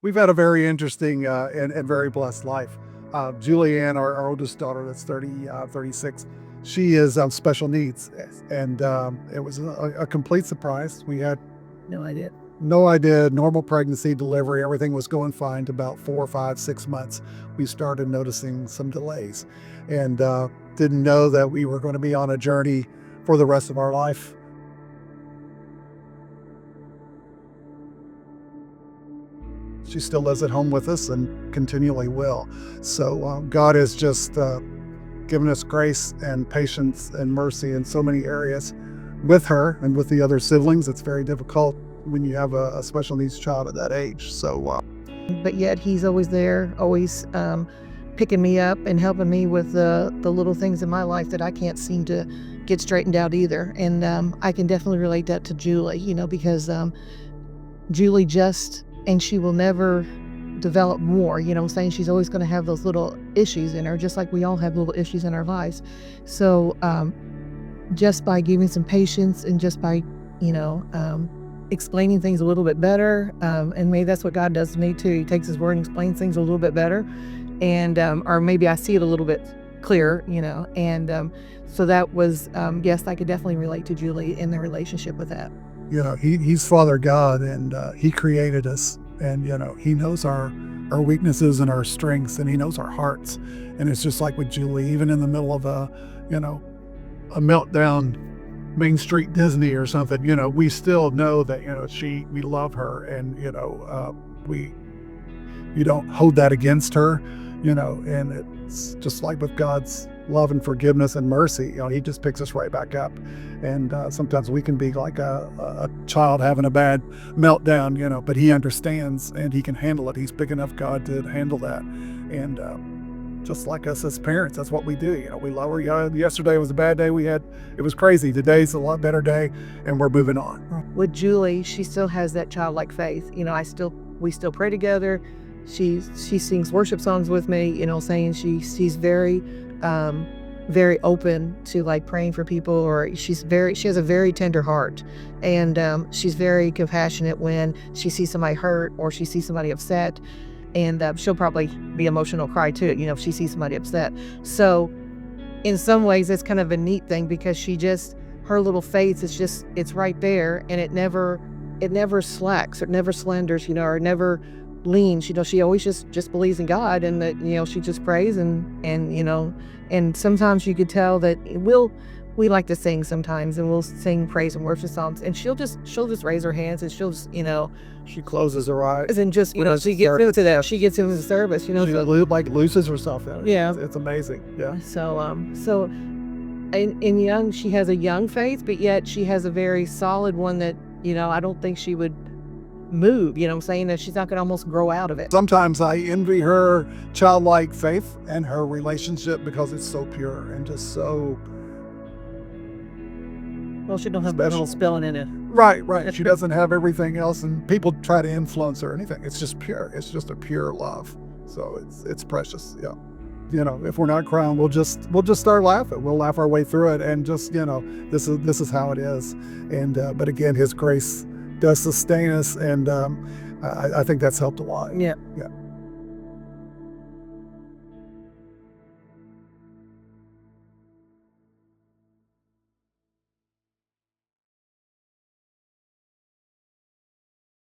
We've had a very interesting and very blessed life. Julianne, our oldest daughter, that's 36, she is special needs. And it was a complete surprise. We had No idea. no idea, normal pregnancy, delivery, everything was going fine. To about 4, 5, 6 months, we started noticing some delays and didn't know that we were going to be on a journey for the rest of our life. She still lives at home with us and continually will. So God has just given us grace and patience and mercy in so many areas with her and with the other siblings. It's very difficult when you have a special needs child at that age. So But yet he's always there, always picking me up and helping me with the little things in my life that I can't seem to get straightened out either. And I can definitely relate that to Julie, because Julie and she will never develop more, what I'm saying? She's always going to have those little issues in her, just like we all have little issues in our lives. So just by giving some patience and just by, explaining things a little bit better, and maybe that's what God does to me too. He takes his word and explains things a little bit better, and or maybe I see it a little bit clearer, and so that was, yes, I could definitely relate to Julie in the relationship with that. he's Father God, and he created us, and he knows our weaknesses and our strengths, and he knows our hearts. And it's just like with Julie, even in the middle of a meltdown Main Street Disney or something, we still know that we love her, and we don't hold that against her, and it's just like with God's love and forgiveness and mercy. He just picks us right back up. And sometimes we can be like a child having a bad meltdown, but he understands and he can handle it. He's big enough, God, to handle that. And just like us as parents, that's what we do. We love her. Yesterday was a bad day we had. It was crazy. Today's a lot better day, and we're moving on. With Julie, she still has that childlike faith. We still pray together. She sings worship songs with me, saying she's very very open to like praying for people, or she has a very tender heart, and she's very compassionate when she sees somebody hurt or she sees somebody upset, and she'll probably be emotional, cry too, if she sees somebody upset. So in some ways it's kind of a neat thing, because her little faith is it's right there, and it never slacks, or it never slanders, or it never leans. She always just believes in God, and that she just prays, and sometimes you could tell that we like to sing sometimes, and we'll sing praise and worship songs, and she'll just raise her hands, and she'll just She closes her eyes and just she gets into that. She gets into the service, She like loses herself in it. Yeah. It's amazing. Yeah. So she has a young faith, but yet she has a very solid one that I don't think she would move, I'm saying, that she's not going to almost grow out of it. Sometimes I envy her childlike faith and her relationship, because it's so pure and just so. Well, she don't have Special. metal spilling in it. Right. She doesn't have everything else, and people try to influence her or anything. It's just pure. It's just a pure love. So it's precious. Yeah. If we're not crying, we'll just start laughing. We'll laugh our way through it, and just this is how it is. And but again, His grace does sustain us, and I think that's helped a lot. Yeah. Yeah.